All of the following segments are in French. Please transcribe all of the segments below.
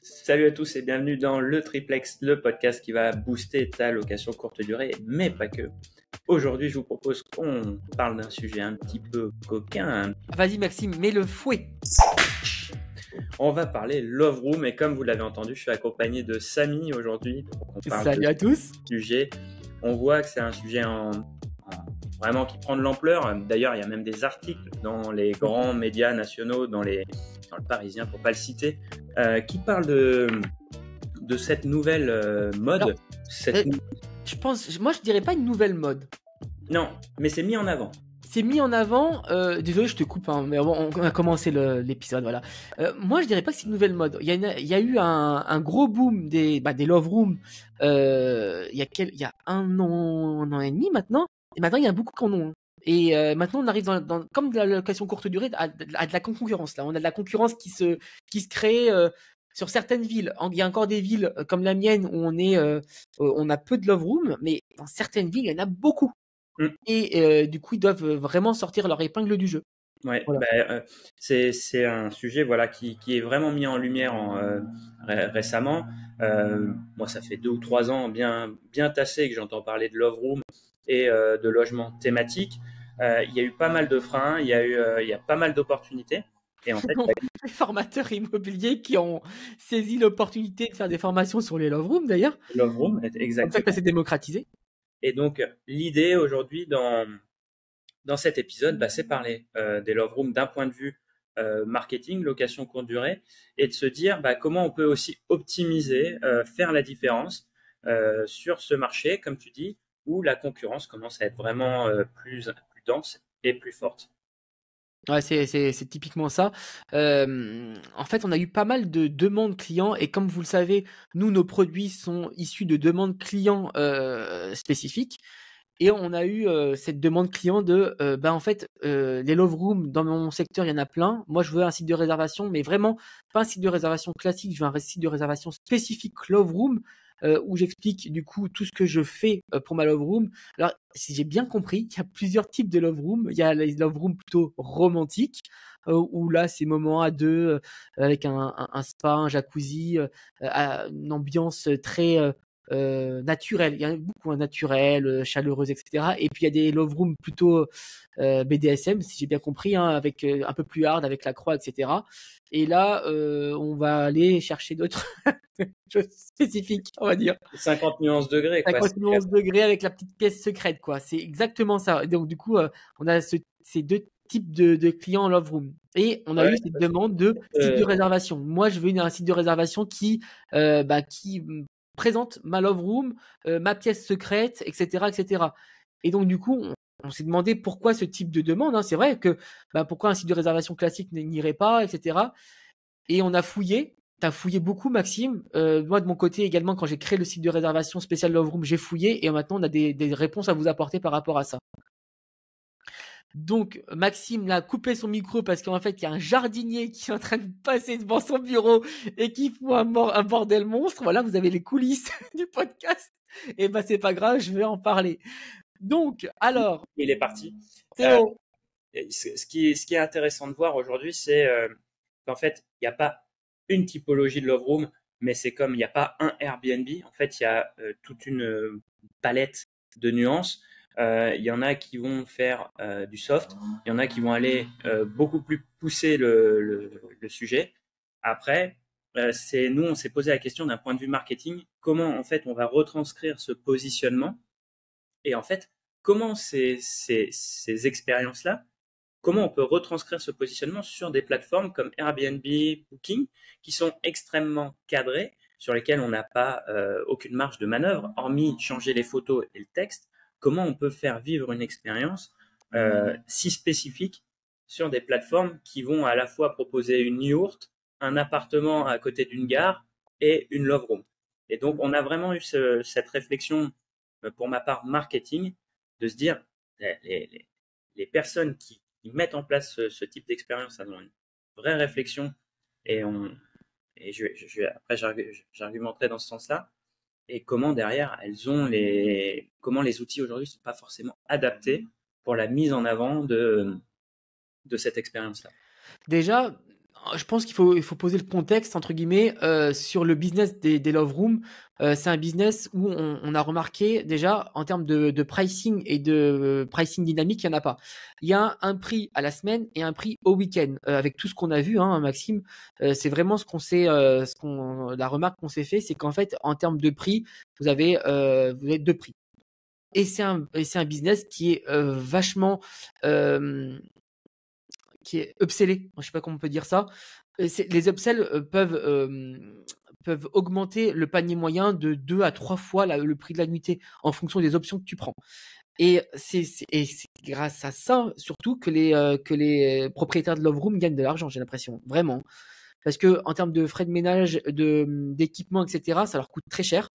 Salut à tous et bienvenue dans le Triplex, le podcast qui va booster ta location courte durée, mais pas que. Aujourd'hui, je vous propose qu'on parle d'un sujet un petit peu coquin. Vas-y Maxime, mets le fouet. On va parler Love Room et comme vous l'avez entendu, je suis accompagné de Samy aujourd'hui. On parle Salut à tous. sujet. On voit que c'est un sujet vraiment qui prend de l'ampleur. D'ailleurs, il y a même des articles dans les grands médias nationaux, dans le Parisien pour pas le citer, qui parlent de cette nouvelle mode. Alors, je dirais pas une nouvelle mode. Non, mais c'est mis en avant. C'est mis en avant. Désolé, je te coupe, hein, mais bon, on a commencé l'épisode, voilà. Moi, je dirais pas que c'est une nouvelle mode. Il y a eu un gros boom des love rooms. Il y a un an et demi maintenant. Et maintenant, il y a beaucoup qui en ont. Et maintenant, on arrive comme de la location courte durée à de la concurrence. Là, on a de la concurrence qui se crée. Sur certaines villes, il y a encore des villes comme la mienne où on a peu de love room, mais dans certaines villes, il y en a beaucoup. Et du coup, ils doivent vraiment sortir leur épingle du jeu. Ouais, Voilà. c'est un sujet qui est vraiment mis en lumière récemment. Moi, ça fait 2 ou 3 ans bien tassé que j'entends parler de Love Room et de logement thématique. Il y a eu pas mal de freins, il y a pas mal d'opportunités. Et en fait, les formateurs immobiliers qui ont saisi l'opportunité de faire des formations sur les love rooms d'ailleurs. Love Room, Comme ça exactement. que ça s'est démocratisé. Et donc, l'idée aujourd'hui dans cet épisode, c'est parler des love rooms d'un point de vue marketing, location courte durée, et de se dire comment on peut aussi optimiser, faire la différence sur ce marché, comme tu dis, où la concurrence commence à être vraiment plus dense et plus forte. Ouais, c'est typiquement ça. En fait, on a eu pas mal de demandes clients et comme vous le savez, nous, nos produits sont issus de demandes clients spécifiques. Et on a eu cette demande client de, en fait, les love rooms dans mon secteur, il y en a plein. Moi, je veux un site de réservation, mais vraiment pas un site de réservation classique. Je veux un site de réservation spécifique love room où j'explique du coup tout ce que je fais pour ma love room. Alors, si j'ai bien compris, il y a plusieurs types de love room. Il y a les love rooms plutôt romantiques où là, c'est moment à deux avec un spa, un jacuzzi, une ambiance très naturelle. Il y en a beaucoup naturel, chaleureuse, etc. Et puis il y a des love rooms plutôt BDSM, si j'ai bien compris, hein, avec un peu plus hard, avec la croix, etc. Et là, on va aller chercher d'autres choses spécifiques, on va dire. 50 nuances degrés, quoi. 50 nuances degrés avec la petite pièce secrète, quoi. C'est exactement ça. Donc du coup, on a ces deux types de clients en love room. Et on a eu cette demande de site de réservation. Moi, je veux un site de réservation qui présente ma love room, ma pièce secrète, etc., etc. Et donc du coup, on s'est demandé pourquoi ce type de demande. Hein. C'est vrai que pourquoi un site de réservation classique n'irait pas, etc. Et on a fouillé. T'as fouillé beaucoup, Maxime. Moi, de mon côté également, quand j'ai créé le site de réservation spécial Love Room, j'ai fouillé et maintenant on a des réponses à vous apporter par rapport à ça. Donc, Maxime l'a coupé son micro parce qu'en fait, il y a un jardinier qui est en train de passer devant son bureau et qui fout un bordel monstre. Voilà, vous avez les coulisses du podcast. Et c'est pas grave, je vais en parler. Donc, alors. Il est parti. Théo. Ce qui est intéressant de voir aujourd'hui, c'est qu'en fait, il n'y a pas une typologie de love room, mais c'est comme il n'y a pas un Airbnb. En fait, il y a toute une palette de nuances. Il y en a qui vont faire du soft, il y en a qui vont aller beaucoup plus pousser le sujet. Après, nous, on s'est posé la question d'un point de vue marketing, comment en fait on va retranscrire ce positionnement et en fait, comment ces expériences-là, comment on peut retranscrire ce positionnement sur des plateformes comme Airbnb, Booking, qui sont extrêmement cadrées, sur lesquelles on n'a pas aucune marge de manœuvre, hormis changer les photos et le texte. Comment on peut faire vivre une expérience si spécifique sur des plateformes qui vont à la fois proposer une yourte, un appartement à côté d'une gare et une love room. Et donc, on a vraiment eu cette réflexion, pour ma part, marketing, de se dire, les personnes qui mettent en place ce type d'expérience ont une vraie réflexion et après j'argumenterai dans ce sens-là. Et comment derrière comment les outils aujourd'hui ne sont pas forcément adaptés pour la mise en avant de cette expérience-là. Déjà, Je pense il faut poser le contexte entre guillemets sur le business des Love Rooms. C'est un business où on a remarqué déjà en termes de pricing et de pricing dynamique, il y en a pas. Il y a un prix à la semaine et un prix au week-end. Avec tout ce qu'on a vu, hein, Maxime, c'est vraiment la remarque qu'on s'est fait, c'est qu'en fait en termes de prix, vous avez deux prix. Et c'est un business qui est vachement qui est upsellé. Je sais pas comment on peut dire ça. Les upsells peuvent augmenter le panier moyen de 2 à 3 fois le prix de la nuitée en fonction des options que tu prends. Et c'est grâce à ça surtout que les propriétaires de Love Room gagnent de l'argent, j'ai l'impression, vraiment. Parce que en termes de frais de ménage, d'équipement, etc., ça leur coûte très cher.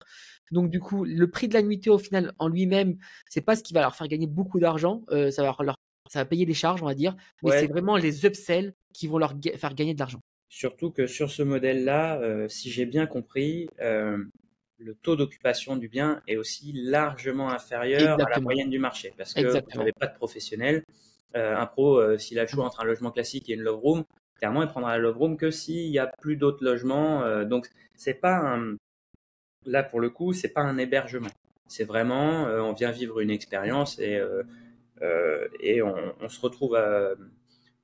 Donc du coup, le prix de la nuitée au final en lui-même, c'est pas ce qui va leur faire gagner beaucoup d'argent. Ça va payer des charges, on va dire, mais Ouais, c'est vraiment les upsells qui vont faire gagner de l'argent. surtout que sur ce modèle-là, si j'ai bien compris, le taux d'occupation du bien est aussi largement inférieur à la Exactement, moyenne du marché parce que vous exactement. n'avez pas de professionnel. Un pro, s'il a le choix entre un logement classique et une love room, clairement, il prendra la love room que s'il n'y a plus d'autres logements. Donc, c'est pas là pour le coup, c'est pas un hébergement. C'est vraiment, on vient vivre une expérience et on se retrouve,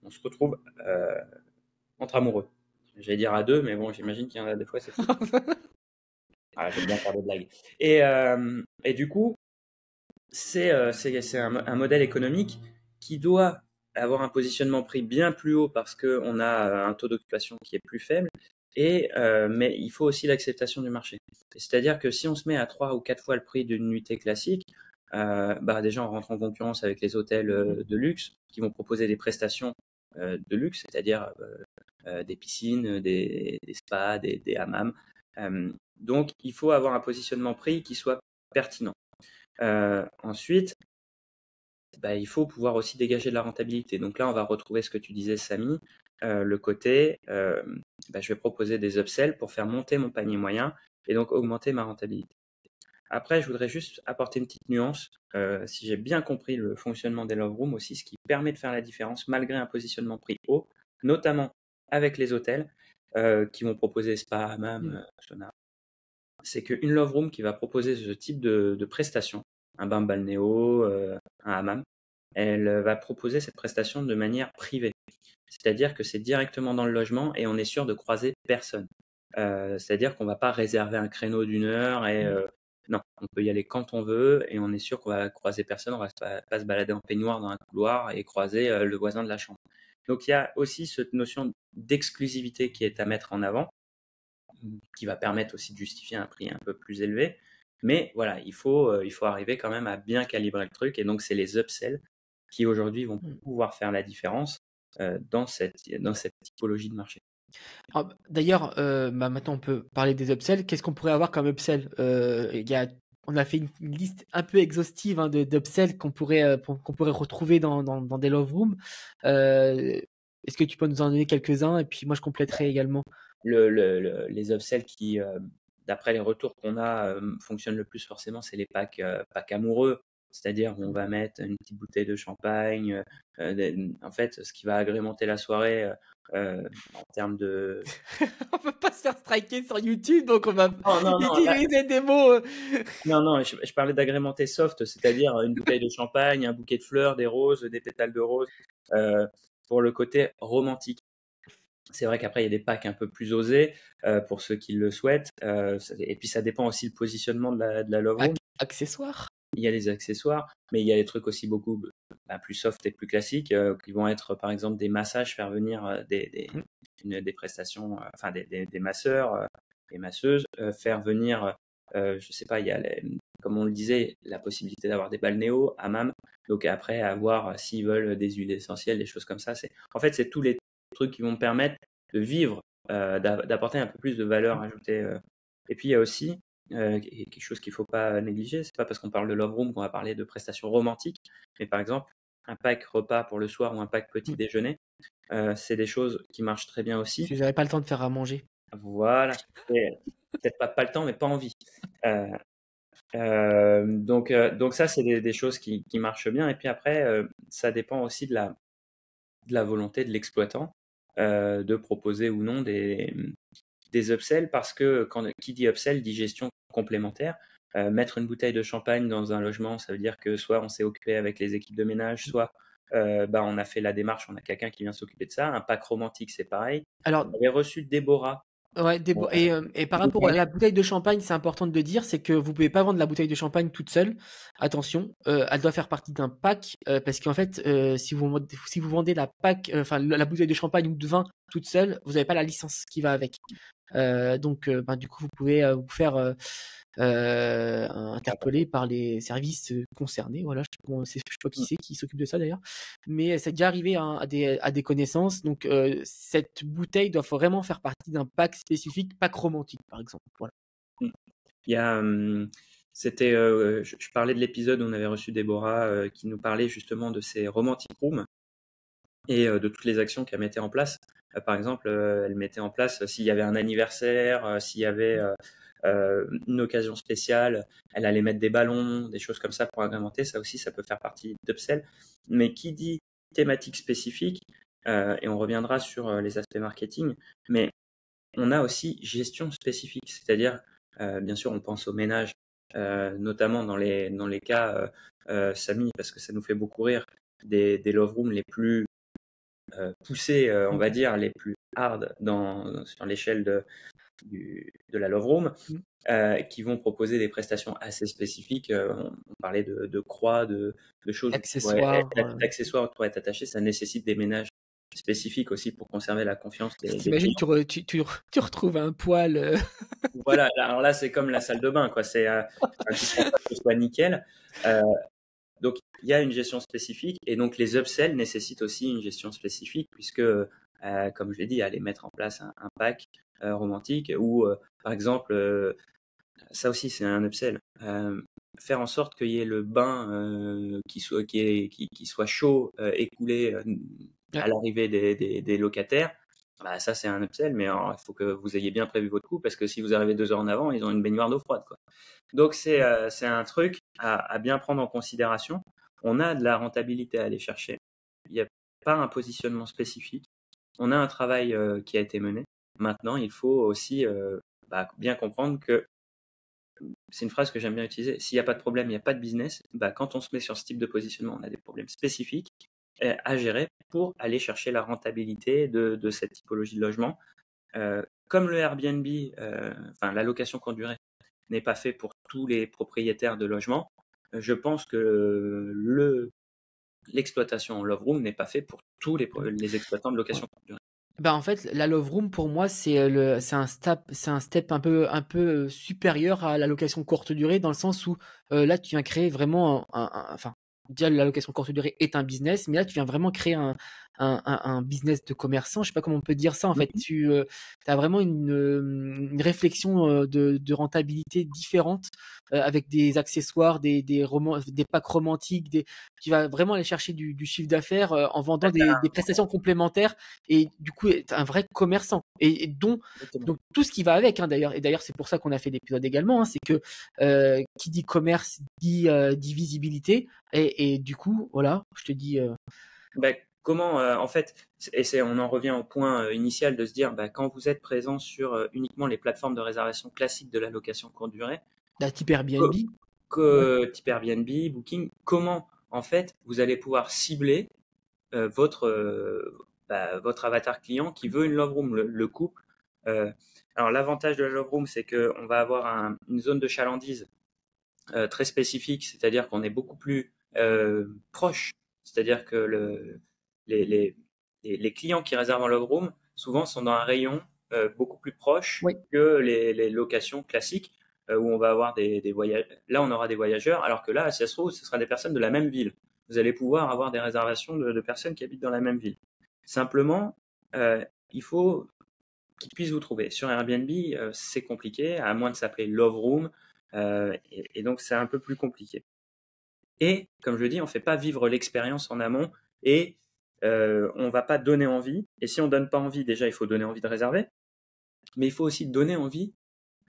on se retrouve entre amoureux. J'allais dire à deux, mais bon, j'imagine qu'il y en a des fois, c'est plus. Ah, j'aime bien faire des blagues. Et du coup, c'est un modèle économique qui doit avoir un positionnement prix bien plus haut parce qu'on a un taux d'occupation qui est plus faible. Mais il faut aussi l'acceptation du marché. C'est-à-dire que si on se met à 3 ou 4 fois le prix d'une nuitée classique, bah déjà on rentre en concurrence avec les hôtels de luxe qui vont proposer des prestations de luxe, c'est-à-dire des piscines, des spas, des hammams. Donc il faut avoir un positionnement prix qui soit pertinent. Ensuite, bah, il faut pouvoir aussi dégager de la rentabilité. Donc là, on va retrouver ce que tu disais, Samy, le côté, bah, je vais proposer des upsells pour faire monter mon panier moyen et donc augmenter ma rentabilité. Après, je voudrais juste apporter une petite nuance. Si j'ai bien compris le fonctionnement des Love Rooms aussi, ce qui permet de faire la différence malgré un positionnement prix haut, notamment avec les hôtels qui vont proposer spa, hammam, sauna, c'est qu'une Love Room qui va proposer ce type de prestations, un bain balnéo, un hammam, elle va proposer cette prestation de manière privée. C'est-à-dire que c'est directement dans le logement et on est sûr de croiser personne. C'est-à-dire qu'on ne va pas réserver un créneau d'une heure et non, on peut y aller quand on veut et on est sûr qu'on va croiser personne, on va pas se balader en peignoir dans un couloir et croiser le voisin de la chambre. Donc il y a aussi cette notion d'exclusivité qui est à mettre en avant, qui va permettre aussi de justifier un prix un peu plus élevé. Mais voilà, il faut arriver quand même à bien calibrer le truc. Et donc, c'est les upsells qui aujourd'hui vont pouvoir faire la différence dans cette typologie de marché. D'ailleurs, maintenant on peut parler des upsells. Qu'est-ce qu'on pourrait avoir comme upsell? On a fait une liste un peu exhaustive hein, d'upsells qu'on pourrait retrouver dans des love rooms. Est-ce que tu peux nous en donner quelques-uns et puis moi je compléterai également. Les upsells qui, d'après les retours qu'on a, fonctionnent le plus forcément, c'est les packs amoureux. C'est-à-dire on va mettre une petite bouteille de champagne. En fait, ce qui va agrémenter la soirée en termes de. On peut pas se faire striker sur YouTube, donc on va Non, utiliser des mots. Non, je parlais d'agrémenter soft, c'est-à-dire une bouteille de champagne, un bouquet de fleurs, des roses, des pétales de roses, pour le côté romantique. C'est vrai qu'après, il y a des packs un peu plus osés pour ceux qui le souhaitent. Et puis, ça dépend aussi le positionnement de la Love Room. Accessoires. Il y a les accessoires, mais il y a des trucs aussi beaucoup plus soft et plus classiques qui vont être, par exemple, des massages, faire venir des prestations, enfin des masseurs, des masseuses, faire venir, je sais pas, il y a, comme on le disait, la possibilité d'avoir des balnéos, hammam. Donc après, avoir, s'ils veulent, des huiles essentielles, des choses comme ça. En fait, c'est tous les trucs qui vont permettre de vivre, d'apporter un peu plus de valeur ajoutée. Et puis, il y a aussi quelque chose qu'il ne faut pas négliger. C'est pas parce qu'on parle de Love Room qu'on va parler de prestations romantiques. Mais par exemple, un pack repas pour le soir ou un pack petit déjeuner, c'est des choses qui marchent très bien aussi. Si j'avais pas le temps de faire à manger. Voilà. Peut-être pas le temps, mais pas envie. Donc ça, c'est des choses qui marchent bien. Et puis après, ça dépend aussi de la volonté de l'exploitant. de proposer ou non des upsells, parce que qui dit upsell dit gestion complémentaire. Mettre une bouteille de champagne dans un logement, ça veut dire que soit on s'est occupé avec les équipes de ménage, soit on a fait la démarche, on a quelqu'un qui vient s'occuper de ça. Un pack romantique, c'est pareil. Alors, On avait reçu Déborah. ouais, et par rapport à la bouteille de champagne, c'est important de le dire, c'est que vous pouvez pas vendre la bouteille de champagne toute seule. Attention, elle doit faire partie d'un pack, parce qu'en fait, si vous vendez la pack, la bouteille de champagne ou de vin toute seule, vous n'avez pas la licence qui va avec. Donc, du coup, vous pouvez vous faire interpellé par les services concernés. Voilà, je sais pas qui c'est qui s'occupe de ça d'ailleurs, mais c'est déjà arrivé à des connaissances. Donc, cette bouteille doit vraiment faire partie d'un pack spécifique, pack romantique par exemple. Voilà. Il y a, c'était, je parlais de l'épisode où on avait reçu Déborah qui nous parlait justement de ces romantic rooms et de toutes les actions qu'elle mettait en place. Par exemple, elle mettait en place s'il y avait un anniversaire, s'il y avait une occasion spéciale, elle allait mettre des ballons, des choses comme ça pour agrémenter. Ça aussi, ça peut faire partie d'upsell. Mais qui dit thématique spécifique, et on reviendra sur les aspects marketing, mais on a aussi gestion spécifique, c'est-à-dire, bien sûr, on pense au ménage, notamment dans les cas, Samy, parce que ça nous fait beaucoup rire, des love rooms les plus poussés, on va dire, les plus hard sur l'échelle de la love room, qui vont proposer des prestations assez spécifiques. On parlait de croix, de choses accessoires, d'accessoires qui pourraient être attachés. Ça nécessite des ménages spécifiques aussi pour conserver la confiance des T'imagines, clients. tu retrouves un poil. Voilà, alors là, c'est comme la salle de bain, quoi. C'est qu'il faut pas que ce soit nickel. Donc, il y a une gestion spécifique, et donc les upsells nécessitent aussi une gestion spécifique, puisque, comme je l'ai dit, aller mettre en place un pack romantique, ou par exemple, ça aussi c'est un upsell, faire en sorte qu'il y ait le bain qui soit chaud, écoulé à l'arrivée des locataires. Bah, ça c'est un upsell, mais il faut que vous ayez bien prévu votre coup, parce que si vous arrivez 2 heures en avant, ils ont une baignoire d'eau froide, quoi. Donc c'est un truc à bien prendre en considération. On a de la rentabilité à aller chercher. Il n'y a pas un positionnement spécifique. On a un travail qui a été mené. Maintenant, il faut aussi bien comprendre que, c'est une phrase que j'aime bien utiliser, s'il n'y a pas de problème, il n'y a pas de business. Quand on se met sur ce type de positionnement, on a des problèmes spécifiques à gérer pour aller chercher la rentabilité de cette typologie de logement. Comme le Airbnb, la location courte durée, n'est pas fait pour tous les propriétaires de logements, je pense que l'exploitation en love room n'est pas fait pour tous les exploitants de location courte durée. En fait, la Love Room pour moi c'est un step un peu supérieur à la location courte durée, dans le sens où là tu viens créer vraiment déjà la location courte durée est un business, mais là tu viens vraiment créer un business de commerçant, je sais pas comment on peut dire ça en fait. Tu as vraiment une réflexion de rentabilité différente, avec des accessoires, des packs romantiques, tu vas vraiment aller chercher du chiffre d'affaires en vendant des prestations complémentaires, et du coup être un vrai commerçant, et donc tout ce qui va avec, d'ailleurs. Et d'ailleurs c'est pour ça qu'on a fait l'épisode également, c'est que qui dit commerce dit visibilité, et du coup voilà, je te dis comment en fait, et on en revient au point initial de se dire, quand vous êtes présent sur uniquement les plateformes de réservation classiques de la location courte durée, type Airbnb, type Airbnb, Booking, comment en fait vous allez pouvoir cibler votre avatar client qui veut une love room, le couple. Alors l'avantage de la love room, c'est qu'on va avoir une zone de chalandise très spécifique, c'est-à-dire qu'on est beaucoup plus proche, c'est-à-dire que les clients qui réservent en love room souvent sont dans un rayon beaucoup plus proche que les locations classiques, où on va avoir des voyageurs. Là, on aura des voyageurs, alors que là, si ça se trouve, ce sera des personnes de la même ville. Vous allez pouvoir avoir des réservations de personnes qui habitent dans la même ville. Simplement, il faut qu'ils puissent vous trouver. Sur Airbnb, c'est compliqué, à moins de s'appeler Love Room, et donc c'est un peu plus compliqué. Et comme je le dis, on ne fait pas vivre l'expérience en amont, et on ne va pas donner envie. Et si on ne donne pas envie, déjà, il faut donner envie de réserver, mais il faut aussi donner envie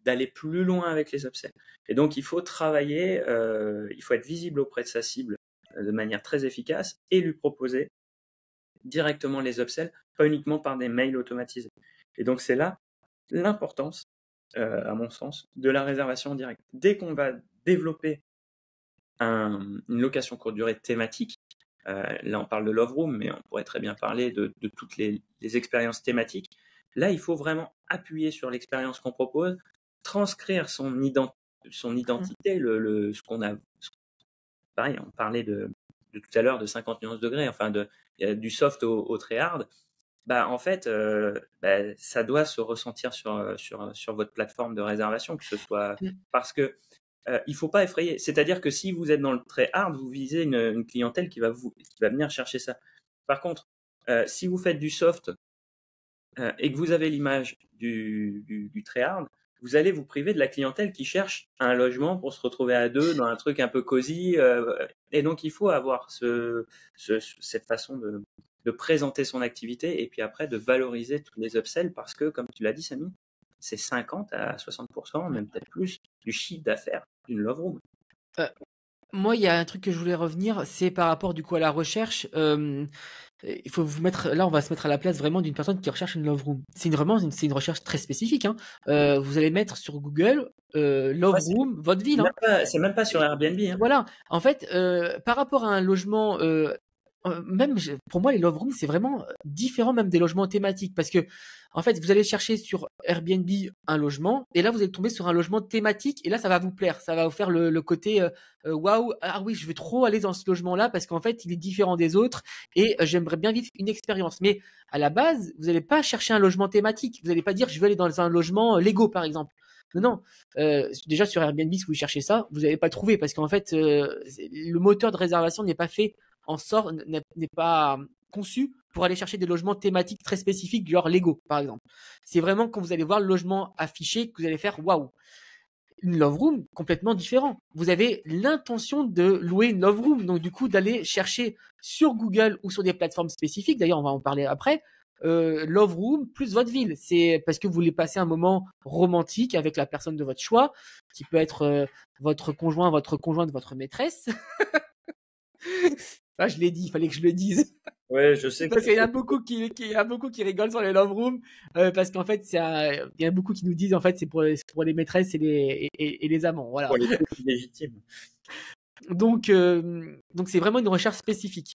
d'aller plus loin avec les upsells. Et donc, il faut travailler, il faut être visible auprès de sa cible de manière très efficace, et lui proposer directement les upsells, pas uniquement par des mails automatisés. Et donc c'est là l'importance, à mon sens, de la réservation en direct. Dès qu'on va développer une location courte durée thématique, là on parle de Love Room, mais on pourrait très bien parler de toutes les expériences thématiques. Là, il faut vraiment appuyer sur l'expérience qu'on propose, transcrire son identité, ce qu'on a. Pareil, on parlait de tout à l'heure de 50 nuances degrés, enfin du soft au très hard. Bah, en fait, ça doit se ressentir sur votre plateforme de réservation, que ce soit parce que il faut pas effrayer. C'est-à-dire que si vous êtes dans le très hard, vous visez une clientèle qui va venir chercher ça. Par contre, si vous faites du soft et que vous avez l'image du très hard, vous allez vous priver de la clientèle qui cherche un logement pour se retrouver à deux dans un truc un peu cosy. Et donc, il faut avoir cette façon de présenter son activité et puis après de valoriser tous les upsells parce que, comme tu l'as dit, Samy, c'est 50 à 60%, même peut-être plus, du chiffre d'affaires d'une Love Room. Moi, il y a un truc que je voulais revenir, c'est par rapport du coup à la recherche. Il faut vous mettre là, on va se mettre à la place vraiment d'une personne qui recherche une Love Room. C'est une recherche très spécifique. Hein. Vous allez mettre sur Google Love Room, votre ville. C'est même pas sur Airbnb. Hein. Voilà. En fait, par rapport à un logement, même pour moi, les Love Rooms, c'est vraiment différent même des logements thématiques parce que en fait, vous allez chercher sur Airbnb un logement et là, vous allez tomber sur un logement thématique et là, ça va vous plaire. Ça va vous faire le côté waouh, ah oui, je veux trop aller dans ce logement-là parce qu'en fait, il est différent des autres et j'aimerais bien vivre une expérience. Mais à la base, vous n'allez pas chercher un logement thématique. Vous n'allez pas dire je veux aller dans un logement Lego, par exemple. Non, déjà sur Airbnb, si vous cherchez ça, vous n'allez pas trouver parce qu'en fait, le moteur de réservation n'est pas fait n'est pas conçu pour aller chercher des logements thématiques très spécifiques, genre Lego, par exemple. C'est vraiment quand vous allez voir le logement affiché que vous allez faire waouh. Une Love Room, complètement différent. Vous avez l'intention de louer une Love Room, donc du coup d'aller chercher sur Google ou sur des plateformes spécifiques, d'ailleurs on va en parler après, Love Room plus votre ville. C'est parce que vous voulez passer un moment romantique avec la personne de votre choix, qui peut être votre conjoint, votre conjointe, votre maîtresse. Ah, je l'ai dit, il fallait que je le dise. Ouais, je sais. Parce qu'il y en a beaucoup qui rigolent sur les love rooms parce qu'en fait, il y en a beaucoup qui nous disent en fait c'est pour les maîtresses et les amants, voilà. Pour les couples légitimes. Donc c'est vraiment une recherche spécifique.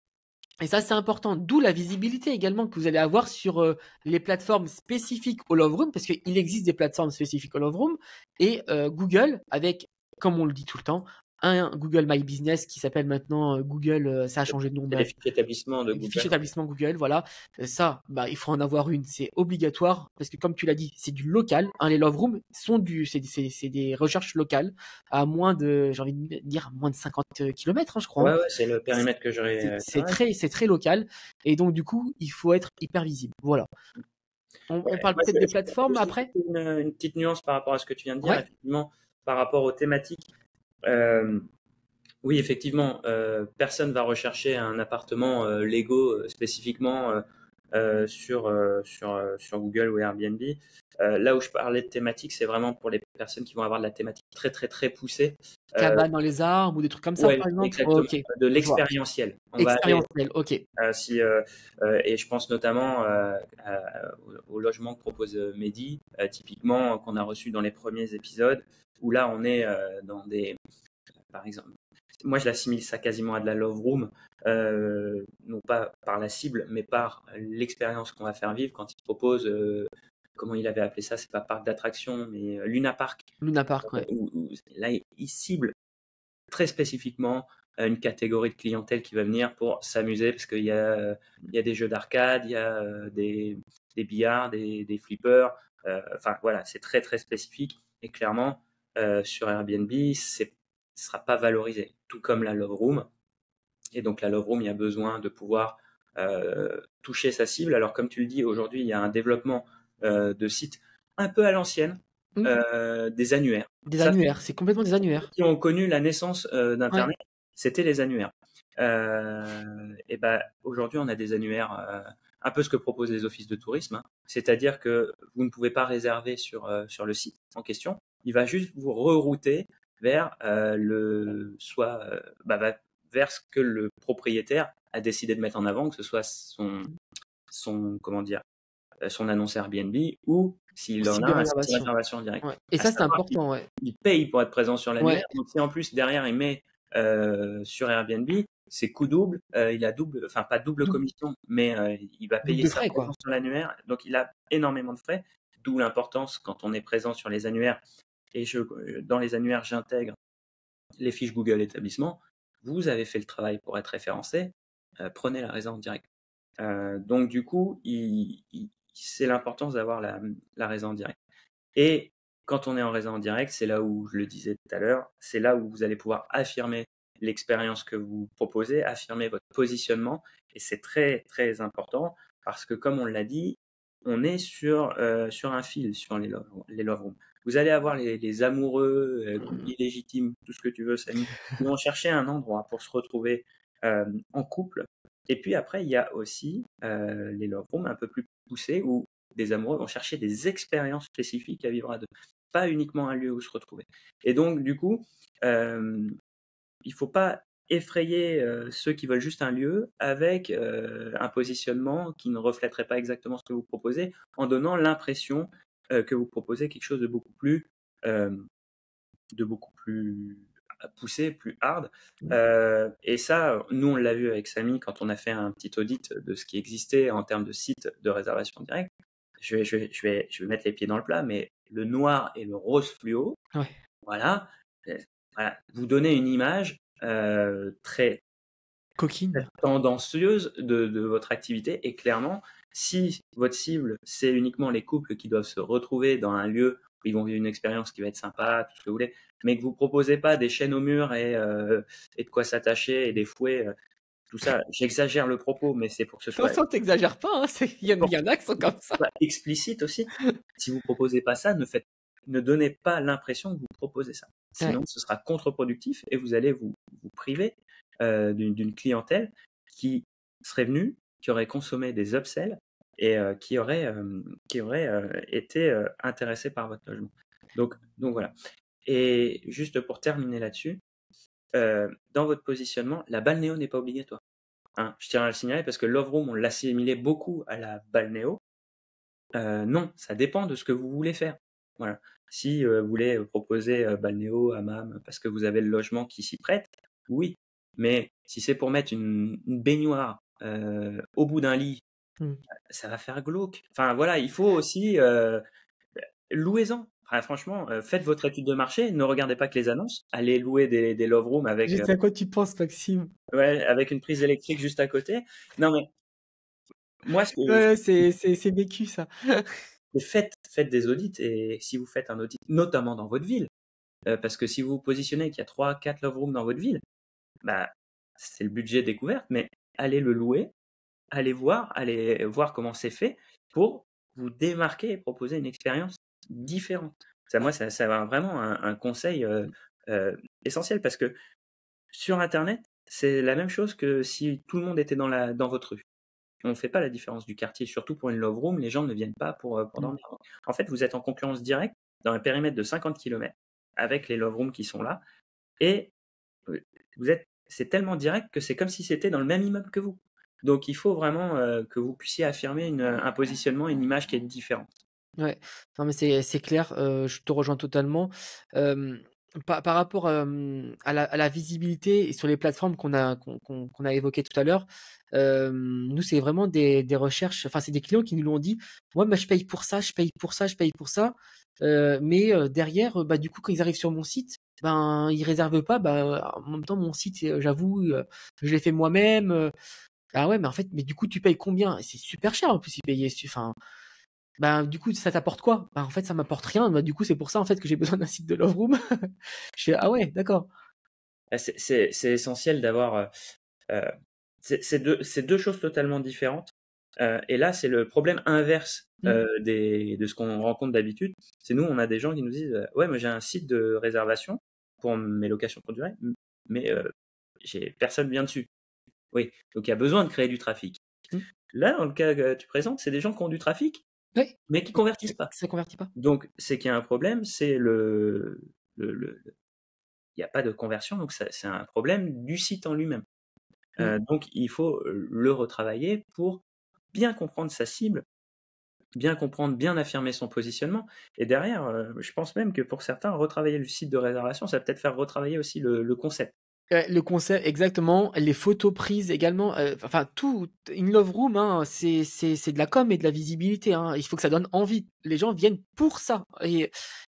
Et ça, c'est important. D'où la visibilité également que vous allez avoir sur les plateformes spécifiques au Love Room, parce qu'il existe des plateformes spécifiques au Love Room. Et Google, avec, comme on le dit tout le temps, un Google My Business qui s'appelle maintenant Google, ça a changé de nom. Les fiches d'établissement de Google. Fiches d'établissement Google, voilà. Ça, il faut en avoir une, c'est obligatoire parce que comme tu l'as dit, c'est du local. Hein, les Love Rooms c'est des recherches locales à moins de, j'ai envie de dire, moins de 50 km, hein, je crois. Ouais, c'est le périmètre que j'aurais. C'est très local et donc du coup, il faut être hyper visible. Voilà. On parle peut-être des plateformes après. Une petite nuance par rapport à ce que tu viens de dire, effectivement, par rapport aux thématiques. Oui, effectivement, personne va rechercher un appartement Lego spécifiquement sur Google ou Airbnb. Là où je parlais de thématique, c'est vraiment pour les personnes qui vont avoir de la thématique très très très poussée. Cabane dans les arbres ou des trucs comme ça, par exemple. Exactement. Okay. De l'expérientiel. Expérientiel, ok. Et je pense notamment au logement que propose Mehdi, typiquement qu'on a reçu dans les premiers épisodes, où là on est dans des, par exemple, moi je l'assimile ça quasiment à de la Love Room, non pas par la cible, mais par l'expérience qu'on va faire vivre quand il propose, comment il avait appelé ça, c'est pas parc d'attraction, mais Luna Park. Luna Park, ouais. Où là il cible très spécifiquement une catégorie de clientèle qui va venir pour s'amuser parce qu'il y a des jeux d'arcade, il y a des billards, des flippers. Enfin voilà, c'est très très spécifique et clairement sur Airbnb, ce ne sera pas valorisé, tout comme la Love Room. Et donc la Love Room, il y a besoin de pouvoir toucher sa cible. Alors comme tu le dis, aujourd'hui, il y a un développement de sites un peu à l'ancienne. Des annuaires. Des annuaires, c'est complètement des annuaires. Qui ont connu la naissance d'Internet, c'était les annuaires. Et aujourd'hui, on a des annuaires, un peu ce que proposent les offices de tourisme. Hein. C'est-à-dire que vous ne pouvez pas réserver sur le site en question. Il va juste vous rerouter vers vers ce que le propriétaire a décidé de mettre en avant, que ce soit comment dire, son annonce Airbnb ou s'il en Site a de un site de réservation. réservation directe. Ouais. Et À ça, c'est savoir qu'il important, ouais. il paye pour être présent sur l'annuaire. Ouais. Donc si en plus derrière il met sur Airbnb, c'est coût double, il a enfin pas double commission, mais il va Double payer de sa frais, quoi. présence sur l'annuaire. Donc il a énormément de frais, d'où l'importance quand on est présent sur les annuaires. Et dans les annuaires, j'intègre les fiches Google établissement. Vous avez fait le travail pour être référencé, prenez la réserve directe. Donc du coup, c'est l'importance d'avoir la réserve directe. Et quand on est en réseau en direct, c'est là où, je le disais tout à l'heure, c'est là où vous allez pouvoir affirmer l'expérience que vous proposez, affirmer votre positionnement. Et c'est très, très important parce que, comme on l'a dit, on est sur un fil sur les love rooms. Vous allez avoir les amoureux, couples illégitimes, tout ce que tu veux, Samy, qui vont chercher un endroit pour se retrouver en couple. Et puis après, il y a aussi les love rooms un peu plus poussés où des amoureux vont chercher des expériences spécifiques à vivre à deux, pas uniquement un lieu où se retrouver. Et donc, du coup, il faut pas effrayer ceux qui veulent juste un lieu avec un positionnement qui ne reflèterait pas exactement ce que vous proposez, en donnant l'impression que vous proposez quelque chose euh, de beaucoup plus poussé, plus hard. Et ça, nous, on l'a vu avec Samy quand on a fait un petit audit de ce qui existait en termes de sites de réservation directe. Je vais mettre les pieds dans le plat, mais le noir et le rose fluo, Ouais. voilà, vous donnez une image très Coquine. tendancieuse de votre activité. Et clairement, si votre cible, c'est uniquement les couples qui doivent se retrouver dans un lieu où ils vont vivre une expérience qui va être sympa, tout ce que vous voulez, mais que vous proposez pas des chaînes au mur et de quoi s'attacher et des fouets, tout ça, j'exagère le propos, mais c'est pour que ce soit Non, t'exagères pas, hein. Il y en a qui sont comme ça. explicite aussi. Si vous proposez pas ça, ne donnez pas l'impression que vous proposez ça. Sinon, ce sera contre-productif et vous allez vous priver d'une clientèle qui serait venue, qui aurait consommé des upsells et qui aurait été intéressée par votre logement. Donc voilà. Et juste pour terminer là-dessus, dans votre positionnement, la balnéo n'est pas obligatoire. Hein, je tiens à le signaler parce que Love Room, on l'assimilait beaucoup à la balnéo. Non, ça dépend de ce que vous voulez faire. Voilà. Si vous voulez proposer balnéo, hammam, parce que vous avez le logement qui s'y prête, oui. Mais si c'est pour mettre une baignoire au bout d'un lit, ça va faire glauque. Enfin voilà, il faut aussi louez-en. Enfin, franchement, faites votre étude de marché, ne regardez pas que les annonces, allez louer des love rooms avec, Je sais à quoi tu penses, Maxime. ouais, avec une prise électrique juste à côté. Non mais moi, Ouais, c'est vécu, ça. faites des audits et si vous faites un audit, notamment dans votre ville, parce que si vous vous positionnez qu'il y a 3-4 love rooms dans votre ville, bah, c'est le budget découverte, mais allez le louer, allez voir comment c'est fait pour vous démarquer et proposer une expérience différente. Ça, moi, ça va vraiment un conseil essentiel parce que sur Internet, c'est la même chose que si tout le monde était dans votre rue. On ne fait pas la différence du quartier, surtout pour une love room, les gens ne viennent pas pour dormir. En fait, vous êtes en concurrence directe dans un périmètre de 50 km avec les love rooms qui sont là, et c'est tellement direct que c'est comme si c'était dans le même immeuble que vous. Donc il faut vraiment que vous puissiez affirmer un positionnement, une image qui est différente. Ouais, non mais c'est clair, je te rejoins totalement. Par rapport, à la visibilité et sur les plateformes qu'on a évoquées tout à l'heure, nous, c'est vraiment des recherches, enfin, c'est des clients qui nous l'ont dit: «Ouais, mais je paye pour ça, je paye pour ça, je paye pour ça». Mais derrière, bah, du coup, quand ils arrivent sur mon site, ben, ils réservent pas. Bah, en même temps, mon site, j'avoue, je l'ai fait moi-même, ah ouais, mais en fait, mais du coup, tu payes combien? C'est super cher en plus, y payer, enfin, bah, du coup, ça t'apporte quoi? Bah, en fait, ça m'apporte rien. Bah, du coup, c'est pour ça, en fait, que j'ai besoin d'un site de Love Room. Je fais: «Ah ouais, d'accord». C'est essentiel d'avoir. C'est deux choses totalement différentes. Et là, c'est le problème inverse de ce qu'on rencontre d'habitude. C'est nous, on a des gens qui nous disent ouais, moi j'ai un site de réservation pour mes locations courte durée, mais personne vient dessus. Oui, donc il y a besoin de créer du trafic. Mmh. Là, dans le cas que tu présentes, c'est des gens qui ont du trafic, Ouais, mais qui convertissent pas. ça convertit pas. Donc, c'est qu'il y a un problème, c'est il n'y a pas de conversion, donc c'est un problème du site en lui-même. Mmh. Donc il faut le retravailler pour bien comprendre sa cible, bien comprendre, bien affirmer son positionnement et derrière, je pense même que pour certains, retravailler le site de réservation, ça va peut-être faire retravailler aussi le concept. Le concept exactement, les photos prises également, enfin tout une love room, hein, c'est de la com et de la visibilité, hein. Il faut que ça donne envie. Les gens viennent pour ça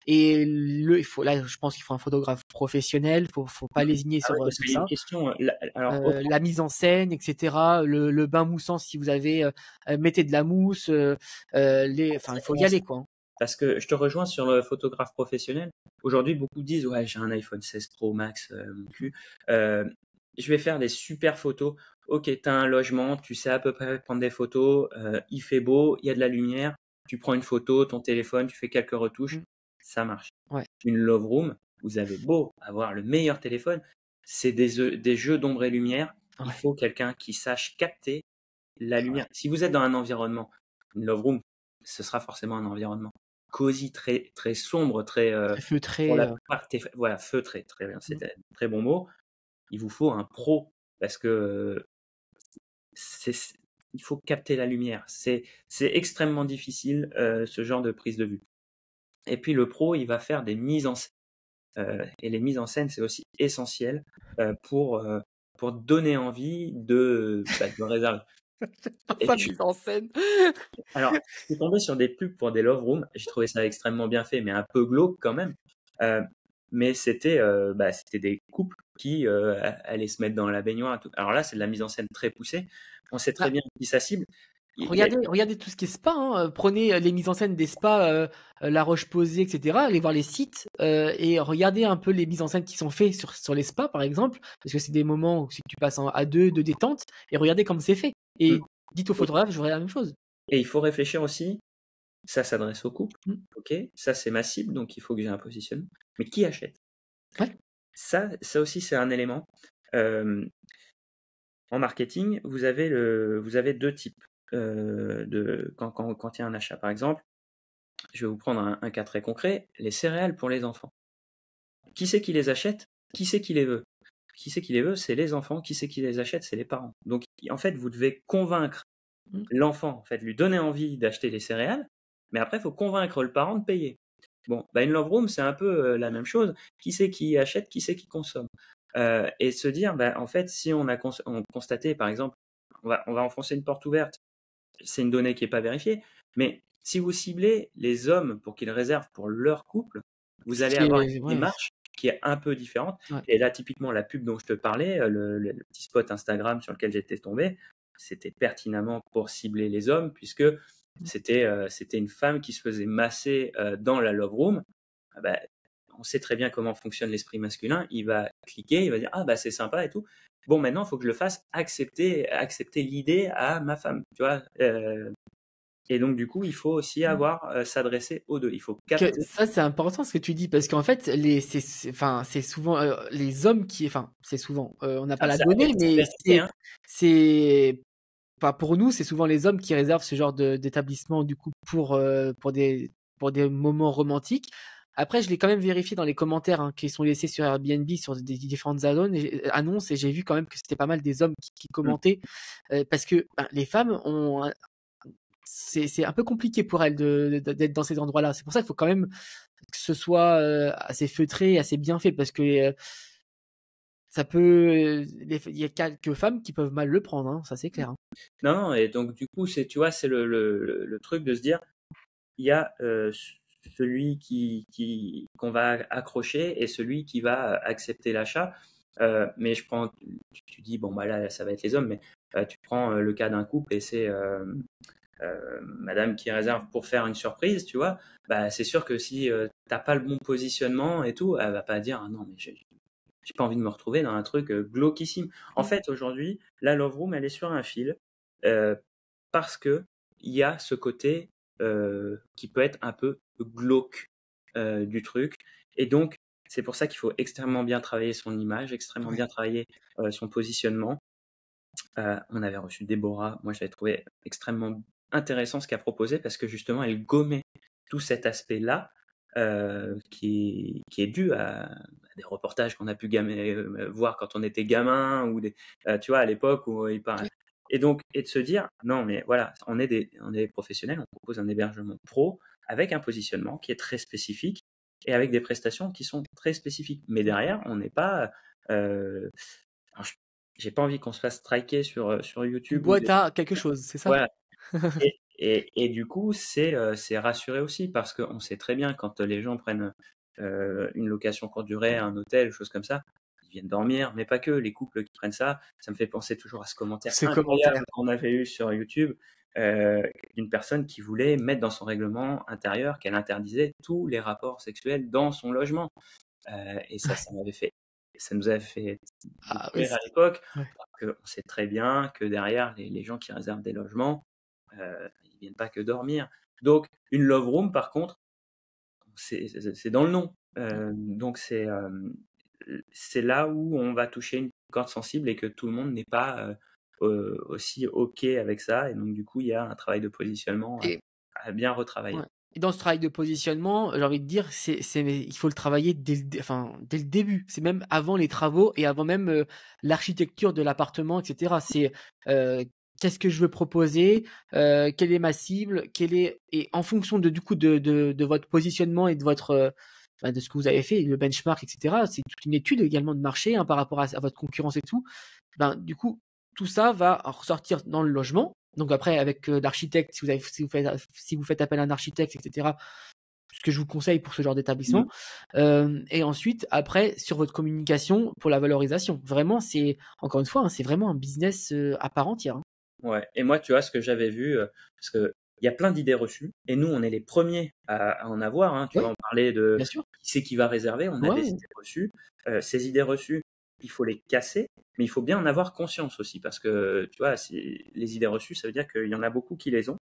il faut là, je pense qu'il faut un photographe professionnel, faut pas lésigner Ah oui, sur, parce sur qu'il y a une ça. question, là alors autant La mise en scène et cetera, le bain moussant si vous avez, mettez de la mousse, les enfin il faut y aller quoi, hein. parce que je te rejoins sur le photographe professionnel. Aujourd'hui, beaucoup disent: «Ouais, j'ai un iPhone 16 Pro Max, mon cul, heu, je vais faire des super photos». OK, tu as un logement, tu sais à peu près prendre des photos, il fait beau, il y a de la lumière, tu prends une photo, ton téléphone, tu fais quelques retouches, Mmh, ça marche. ouais, Une love room, vous avez beau avoir le meilleur téléphone, c'est des jeux d'ombre et lumière. Il ouais. faut quelqu'un qui sache capter la lumière. Si vous êtes dans un environnement, une love room, ce sera forcément un environnement cosy, très, très sombre, très, Très pour feutré, la plupart, voilà, feutré, très bien, mmh. c'est un très bon mot. Il vous faut un pro parce que c'est il faut capter la lumière. C'est extrêmement difficile, ce genre de prise de vue. Et puis le pro, il va faire des mises en scène, et les mises en scène, c'est aussi essentiel, pour donner envie de réserver. Et Sa puis mise en scène. alors, je suis tombé sur des pubs pour des love rooms. J'ai trouvé ça extrêmement bien fait, mais un peu glauque quand même. Heu, mais c'était des couples qui, allaient se mettre dans la baignoire et tout. Alors là, c'est de la mise en scène très poussée. On sait très Bah, bien qui ça cible. Il y a regardez tout ce qui est spa, hein, prenez, les mises en scène des spas, La Roche-Posay et cetera. Allez voir les sites, et regardez un peu les mises en scène qui sont faits sur les spas, par exemple, parce que c'est des moments où c'est que tu passes en à 2 de détente et regardez comme c'est fait mmh et dites au et photographe: «Je voudrais la même chose». et il faut réfléchir aussi, ça s'adresse aux couples, Mmh. OK, ça c'est ma cible, donc il faut que j'ai un positionnement. Mais qui achète? Ouais. Ça aussi, c'est un élément. Hem En marketing, vous avez 2 types, de quand il y a un achat. Par exemple, je vais vous prendre un cas très concret, les céréales pour les enfants. Qui c'est qui les achète? Qui c'est qui les veut? Qui c'est qui les veut? C'est les enfants. Qui c'est qui les achète? C'est les parents. Donc en fait, vous devez convaincre Mmh. l'enfant, en fait, lui donner envie d'acheter les céréales, mais après, il faut convaincre le parent de payer. Bon, bah, une love room, c'est un peu, la même chose. Qui c'est qui achète? Qui c'est qui consomme? Et se dire, bah, en fait, si on constaté, par exemple, on va enfoncer une porte ouverte, c'est une donnée qui est pas vérifiée, mais si vous ciblez les hommes pour qu'ils réservent pour leur couple, vous Ce allez qui avoir est une ouais, démarche qui est un peu différente. ouais. Et là, typiquement, la pub dont je te parlais, le petit spot Instagram sur lequel j'étais tombé, c'était pertinemment pour cibler les hommes puisque Mmh. c'était une femme qui se faisait masser, dans la love room. Ah bah, on sait très bien comment fonctionne l'esprit masculin. Il va cliquer, il va dire: «Ah bah, c'est sympa et tout. Bon, maintenant, il faut que je le fasse accepter l'idée à ma femme», tu vois? Et donc du coup, il faut aussi Mmh. avoir, s'adresser aux 2. Il faut Que capter. ça, c'est important ce que tu dis parce qu'en fait, enfin, c'est souvent, les hommes qui enfin, c'est souvent, on n'a pas Ah, la ça donnée, reste mais vérifié, hein. c'est enfin, pour nous, c'est souvent les hommes qui réservent ce genre d'établissement du coup pour des moments romantiques. Après, je l'ai quand même vérifié dans les commentaires, hein, qui sont laissés sur Airbnb sur des différentes annonces et j'ai vu quand même que c'était pas mal des hommes qui Mmh. commentaient, parce que, ben, les femmes ont un c'est un peu compliqué pour elles d'être dans ces endroits-là. C'est pour ça qu'il faut quand même que ce soit, assez feutré, assez bien fait parce que, ça peut, il y a quelques femmes qui peuvent mal le prendre, hein, ça c'est clair, hein. Non, non et donc du coup, c'est tu vois, c'est le truc de se dire, il y a, celui qui qu'on va accrocher et celui qui va accepter l'achat. Mais je prends tu dis: «Bon, bah, là, ça va être les hommes», mais tu prends, le cas d'un couple et c'est, madame qui réserve pour faire une surprise, tu vois? Bah, c'est sûr que si, tu pas le bon positionnement et tout, elle va pas dire: «Ah non, mais j'ai pas envie de me retrouver dans un truc, glauquissime». En Mmh. fait, aujourd'hui, la love room, elle est sur un fil, heu, parce qu'il y a ce côté, qui peut être un peu glauque, du truc et donc c'est pour ça qu'il faut extrêmement bien travailler son image, extrêmement Ouais. bien travailler, son positionnement. On avait reçu Déborah, moi j'avais trouvé extrêmement intéressant ce qu'elle proposait parce que justement elle gommait tout cet aspect-là, qui est dû à des reportages qu'on a pu voir quand on était gamin ou tu vois, à l'époque où il parlait. Et donc, et de se dire, non, mais voilà, on est des professionnels, on propose un hébergement pro avec un positionnement qui est très spécifique et avec des prestations qui sont très spécifiques. Mais derrière, on n'est pas. Alors, j'ai pas envie qu'on se fasse striker sur Une YouTube ou boîte à quelque chose, c'est ça? voilà. Et du coup, c'est rassuré aussi parce qu'on sait très bien quand les gens prennent une location courte durée, un hôtel, choses comme ça, ils viennent dormir, mais pas que. Les couples qui prennent ça, ça me fait penser toujours à ce commentaire Ces commentaires. incroyable qu'on avait eu sur YouTube d'une personne qui voulait mettre dans son règlement intérieur qu'elle interdisait tous les rapports sexuels dans son logement. Et ça nous avait fait beaucoup Ah oui, rire à l'époque, ouais. parce qu'on sait très bien que derrière, les gens qui réservent des logements, ils viennent pas que dormir. Donc, une love room, par contre, c'est dans le nom. Donc, c'est là où on va toucher une corde sensible et que tout le monde n'est pas aussi OK avec ça. Et donc, du coup, il y a un travail de positionnement Et à bien retravailler. ouais. Et dans ce travail de positionnement, j'ai envie de dire, il faut le travailler dès le début. C'est même avant les travaux et avant même l'architecture de l'appartement, etc. C'est qu'est-ce que je veux proposer, quelle est ma cible, et en fonction du coup de votre positionnement et de votre de ce que vous avez fait, le benchmark, etc. C'est toute une étude également de marché par rapport à votre concurrence et tout. Du coup, tout ça va ressortir dans le logement. Donc après, avec l'architecte, si vous faites appel à un architecte, etc., ce que je vous conseille pour ce genre d'établissement. Et ensuite, après, sur votre communication pour la valorisation. Vraiment, encore une fois, c'est vraiment un business à part entière. Ouais. Et moi, tu vois, ce que j'avais vu, parce que il y a plein d'idées reçues, et nous, on est les premiers à en avoir. Tu vois, Oui, on parlait de bien sûr. qui c'est qui va réserver. On a des Ouais, idées reçues. Ces idées reçues, il faut les casser, mais il faut bien en avoir conscience aussi, parce que tu vois, les idées reçues, ça veut dire qu'il y en a beaucoup qui les ont.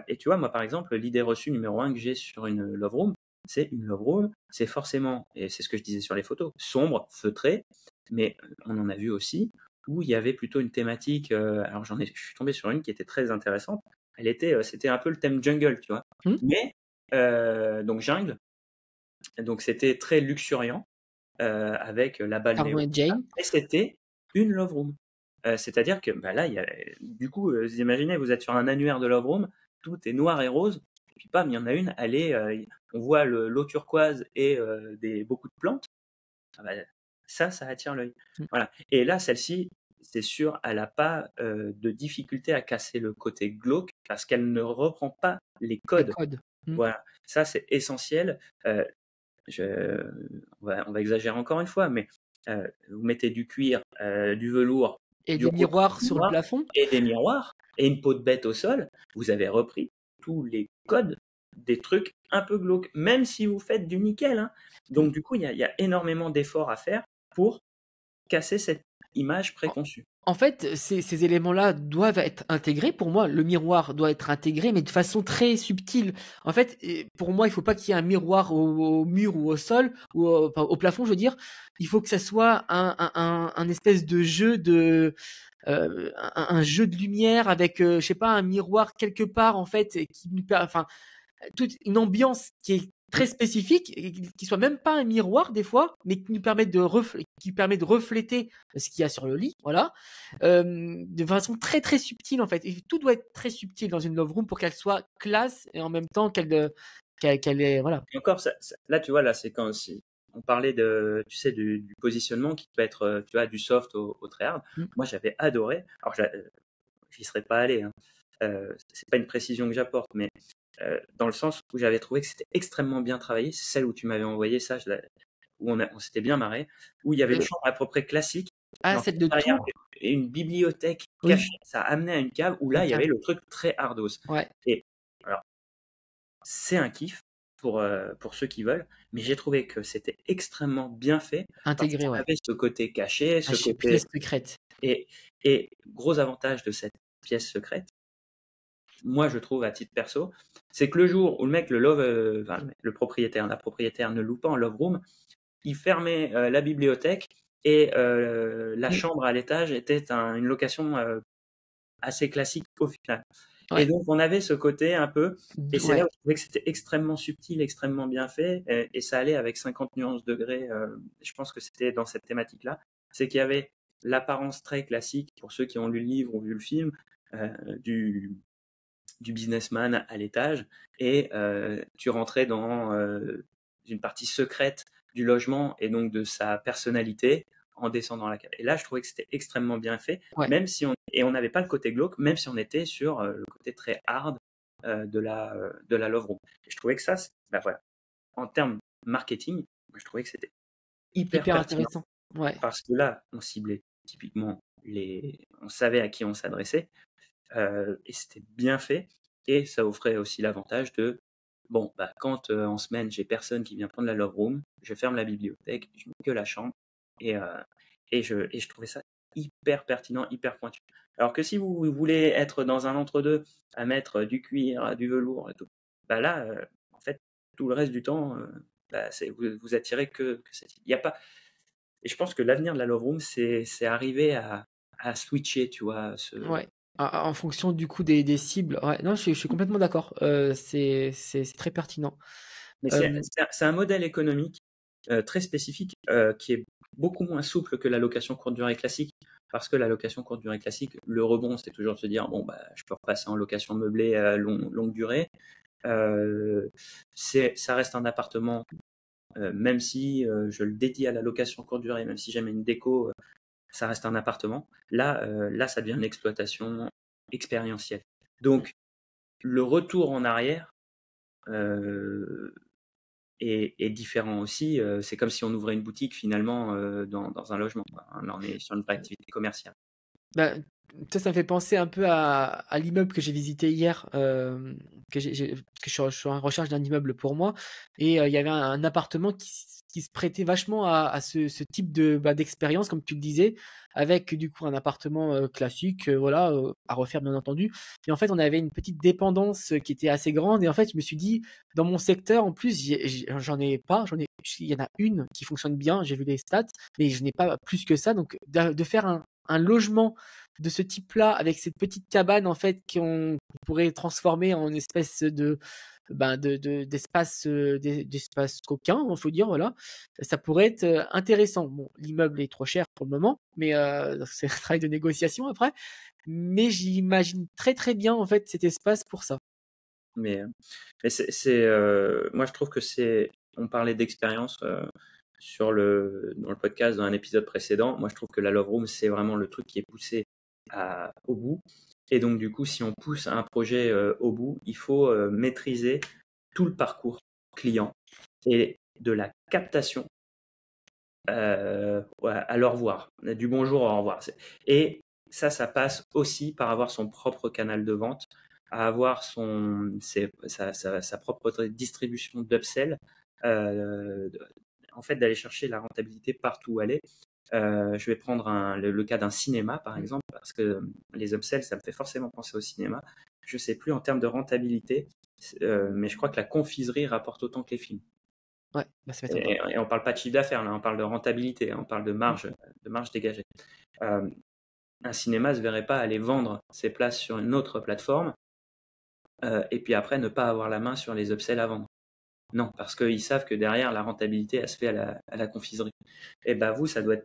Et tu vois, moi, par exemple, l'idée reçue numéro un que j'ai sur une love room, c'est une love room, c'est forcément, et c'est ce que je disais sur les photos, sombre, feutré, mais on en a vu aussi où il y avait plutôt une thématique. Alors, je suis tombé sur une qui était très intéressante. C'était un peu le thème jungle, tu vois. Mais donc jungle, donc c'était très luxuriant avec la balnéo. Arnaud et Jane. Et c'était une love room. C'est-à-dire que là, du coup, vous imaginez, vous êtes sur un annuaire de love room, tout est noir et rose, et puis bam, il y en a une, on voit l'eau turquoise et beaucoup de plantes. Ah bah, ça attire l'œil. Voilà. Et là, celle-ci, c'est sûr, elle n'a pas de difficulté à casser le côté glauque parce qu'elle ne reprend pas les Les codes. codes. Voilà. Ça, c'est essentiel. On va exagérer encore une fois, mais vous mettez du cuir, du velours, Et du des rouge miroirs sur le noir plafond. et des miroirs et une peau de bête au sol. Vous avez repris tous les codes des trucs un peu glauques, même si vous faites du nickel. Hein. Donc, du coup, il y a énormément d'efforts à faire pour casser cette image préconçue. En fait, ces éléments-là doivent être intégrés. Pour moi, le miroir doit être intégré, mais de façon très subtile. En fait, pour moi, il faut pas qu'il y ait un miroir au mur ou au sol ou au plafond, je veux dire. Il faut que ça soit un espèce de jeu un jeu de lumière avec, je sais pas, un miroir quelque part en fait, enfin, toute une ambiance qui est très spécifique, et qui soit même pas un miroir des fois, mais qui nous permet qui permet de refléter ce qu'il y a sur le lit, voilà, de façon très très subtile en fait. Et tout doit être très subtil dans une love room pour qu'elle soit classe et en même temps qu'elle est, voilà. Et encore, là, tu vois, là, c'est quand on parlait tu sais, du positionnement qui peut être, tu vois, du soft au très hard. Moi, j'avais adoré. Alors, j'y serais pas allé. Hein. C'est pas une précision que j'apporte, mais dans le sens où j'avais trouvé que c'était extrêmement bien travaillé. C'est celle où tu m'avais envoyé ça, où on s'était bien marré, où il y avait une chambre à peu près classique, et Ah, en fait, celle de derrière, Tours. et une bibliothèque Oui, cachée. Ça amenait à une cave où un là, il y avait câble. le truc très hardos. Ouais, Et alors, c'est un kiff pour ceux qui veulent, mais j'ai trouvé que c'était extrêmement bien fait parce intégré, qu'on ouais. avait ce côté caché, ce côté. Pièce secrète. Et, et gros avantage de cette pièce secrète, moi je trouve à titre perso, c'est que le jour où le mec, le propriétaire, la propriétaire ne loue pas en love room, il fermait la bibliothèque et la chambre à l'étage était une location assez classique au final. Et Ouais. donc, on avait ce côté un peu, et c'est là Ouais. où je trouvais que c'était extrêmement subtil, extrêmement bien fait, et ça allait avec 50 nuances degrés. Je pense que c'était dans cette thématique-là. C'est qu'il y avait l'apparence très classique, pour ceux qui ont lu le livre ou vu le film, euh, du, du businessman à l'étage, et tu rentrais dans une partie secrète du logement et donc de sa personnalité en descendant la cave. Et là, je trouvais que c'était extrêmement bien fait, Ouais. même si on n'avait pas le côté glauque, même si on était sur le côté très hard de la Love Room. Et je trouvais que ça, bah voilà, en termes marketing, moi, je trouvais que c'était hyper Hyper pertinent, intéressant. Ouais. parce que là, on ciblait typiquement on savait à qui on s'adressait, et c'était bien fait, et ça offrait aussi l'avantage de, bon, bah, quand en semaine j'ai personne qui vient prendre la Love Room, je ferme la bibliothèque, je mets que la chambre, et, je trouvais ça hyper pertinent, hyper pointu. Alors que si vous voulez être dans un entre-deux, à mettre du cuir, du velours et tout, bah là, en fait, tout le reste du temps, bah, vous attirez que cette. Il y a pas. Et je pense que l'avenir de la Love Room, c'est arriver à switcher, tu vois, Ouais. En fonction du coup des cibles. Ouais. Non, je suis complètement d'accord. C'est très pertinent. Mais Euh, c'est un modèle économique très spécifique qui est beaucoup moins souple que la location courte durée classique. Parce que la location courte durée classique, le rebond, c'est toujours de se dire, bon, bah, je peux repasser en location meublée à longue durée. Euh, Ça reste un appartement, même si je le dédie à la location courte durée, même si j'aime une déco, ça reste un appartement. Là, ça devient une exploitation expérientielle. Donc, le retour en arrière, euh, est différent aussi. C'est comme si on ouvrait une boutique finalement dans un logement, quoi. Là, on est sur une activité commerciale. Bah, ça me fait penser un peu à l'immeuble que j'ai visité hier, que je suis en recherche d'un immeuble pour moi, et il y avait un appartement qui se prêtait vachement à ce type d'expérience, comme tu le disais, avec du coup un appartement classique, voilà, à refaire bien entendu. Et en fait, on avait une petite dépendance qui était assez grande, et en fait, je me suis dit, dans mon secteur, en plus, j'en ai pas, il y en a une qui fonctionne bien, j'ai vu les stats, mais je n'ai pas plus que ça, donc de faire un logement de ce type-là, avec cette petite cabane en fait qu'on pourrait transformer en espèce d'espace coquin, il faut dire, voilà. Ça pourrait être intéressant. Bon, l'immeuble est trop cher pour le moment, mais c'est un travail de négociation après. Mais j'imagine très très bien en fait cet espace pour ça. Mais, moi je trouve que on parlait d'expérience dans le podcast, dans un épisode précédent. Moi je trouve que la Love Room, c'est vraiment le truc qui est poussé au bout. Et donc du coup, si on pousse un projet au bout, il faut maîtriser tout le parcours client, et de la captation ouais, à leur revoir, du bonjour au revoir. Et ça passe aussi par avoir son propre canal de vente, à avoir sa propre distribution d'upsell, euh, en fait, d'aller chercher la rentabilité partout où elle est. Je vais prendre le cas d'un cinéma, par exemple, parce que les upsells, ça me fait forcément penser au cinéma. Je ne sais plus en termes de rentabilité, mais je crois que la confiserie rapporte autant que les films. Ouais, bah ça m'étonne pas. Et on parle pas de chiffre d'affaires, là, on parle de rentabilité, on parle Mm. de marge dégagée. Euh, un cinéma ne se verrait pas aller vendre ses places sur une autre plateforme et puis après ne pas avoir la main sur les upsells à vendre. Non, parce qu'ils savent que derrière, la rentabilité, elle se fait à la confiserie. Et bah vous, ça doit